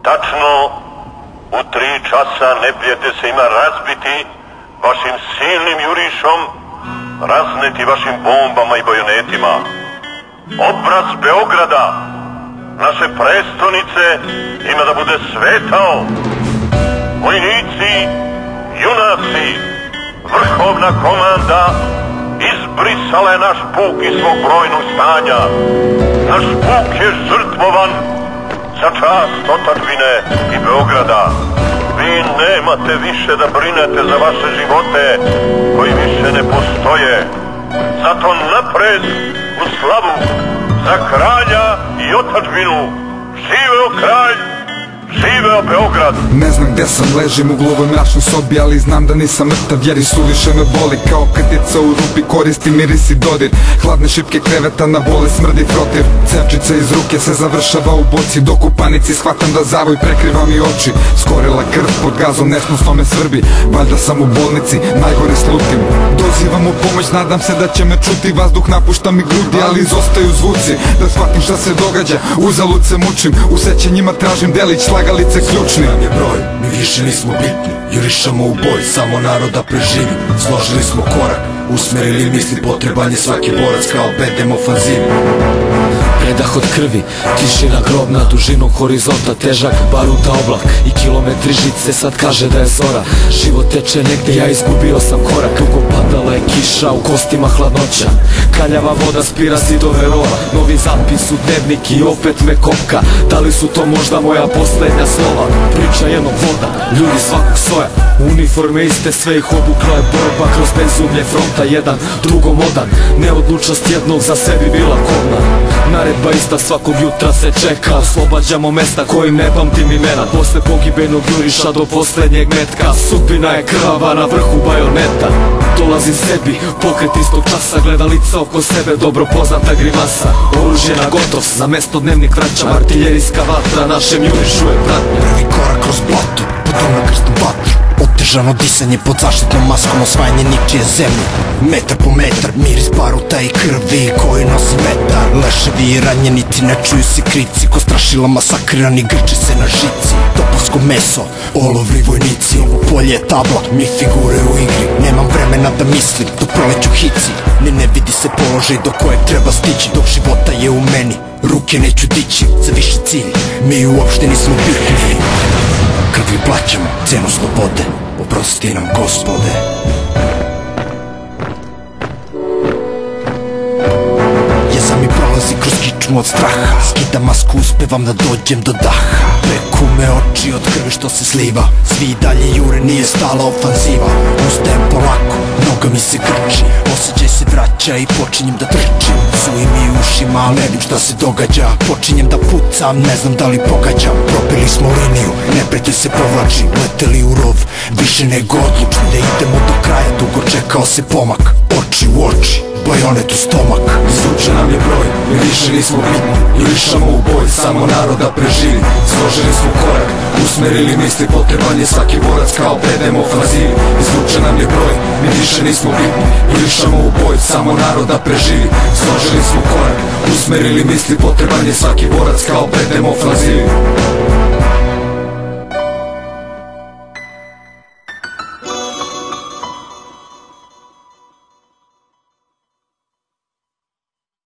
Tačno u 3 časa neprijatelj se ima razbiti vašim silnim jurišom, razneti vašim bombama i bajonetima. Obraz Beograda, naše prestonice, ima da bude svetao. Vojnici, junaci, vrhovna komanda izbrisala je naš puk iz svog brojnog stanja. Naš puk je žrtvovan za čast otadžbine i Beograda. Vi nemate više da brinete za vaše živote koji više ne postoje. Zato napred u slavu za kralja i otadžbinu. Živeo kralj, živeo Beograd. Ne znam gde sam, ležim u gluvom mračnoj sobi, ali znam da nisam mrtav jer i suviše me boli. Kao krtica u rupi koristi miris i dodir, hladne šipke kreveta na bole smrdi frotir. Cevčica iz ruke se završava u boci, dok u panici shvatam da zavoj prekriva mi oči. Skorela krv pod gazom, nesnosno me svrbi, valjda sam u bolnici, najgore slutim. Dozivam u pomoć, nadam se da će me čuti, vazduh napušta mi grudi, ali izostaju zvuci. Da shvatim šta se događa, uzalud se mučim, u sećanjima tražim delić slagalice ključni. Nam je broj, mi više nismo bitni, jurišamo u boj, samo narod da preživi. Složili smo korak, usmerili misli, potreban je svaki borac kao bedem ofanzivi. Predah od krvi, tišina grobna, dužinom horizonta težak baruta oblak i kilometri žice, sad kaže da je zora. Život teče negde, ja izgubio sam korak, dugo padala je kiša, u kostima hladnoća, kaljava voda spira zidove rova. Novi zapis u dnevnik i opet me kopka, da li su to možda moja poslednja slova? Priča jednog voda, ljudi svakog svoja, uniforme iste, sve ih obukla je borba kroz bezumlje fronta, jedan drugom odan, neodlučnost jednog za sebi bila kovna. Naredba ista svakog jutra se čeka, oslobađamo mesta kojim ne pamtim imena. Posle pogibejnog juriša do poslednjeg metka, sudbina je krvava na vrhu bajoneta. Dolazim sebi, pokret istog časa, gleda lica oko sebe, dobro poznata grimasa. Oružje na gotov, za mesto dnevnik vraćam, artiljerijska vatra našem jurišu je pratnja. Prvi korak kroz blato, potom na krstnu vatru, otežano disanje pod zaštitnom maskom, osvajanje ničije zemlje. Metar po metar, miris baruta i krvi koji nosi vetar. Leševi i ranjenici, ne čuju se krici, ko strašila masakrirani grče se na žici. Topovsko meso, olovni vojnici, ovo polje je tabla, mi figure u igri. Nemam vremena da mislim, dok proleću hici, ne vidi se položaj do kojeg treba stići. Dok života je u meni, ruke neću dići za više cilj, mi uopšte nismo bitni. Krvlju plaćamo cenu slobode, oprosti nam Gospode. Jeza mi prolazi kroz kičmu od straha, skidam masku, uspevam da dođem do daha. Peku me oči od krvi što se sliva, svi dalje jure, nije stala ofanziva. Ustajem polako, noga mi se grči, osjećaj se vraća i počinjem da trčim. Zuji mi ušima, ali ne vidim šta se događa. Počinjem da pucam, ne znam da li pogađam. Probili smo liniju, neprijatelj se povlači, leteli u rov, više nego odlučni da idemo do kraja. Dugo čekao se pomak, oči u oči, bajonet u stomak. Izvuče nam je broj, mi više nismo bitni, jurišamo u boj, samo narod da preživi. Složili smo korak, usmerili misli, potreban je svaki borac kao bedem ofanzivi. Izvuče nam je broj, mi više nismo bitni, jurišamo u boj, samo narod da preživi. Složili smo korak, usmerili misli, potreban je svaki borac kao bedem ofanzivi.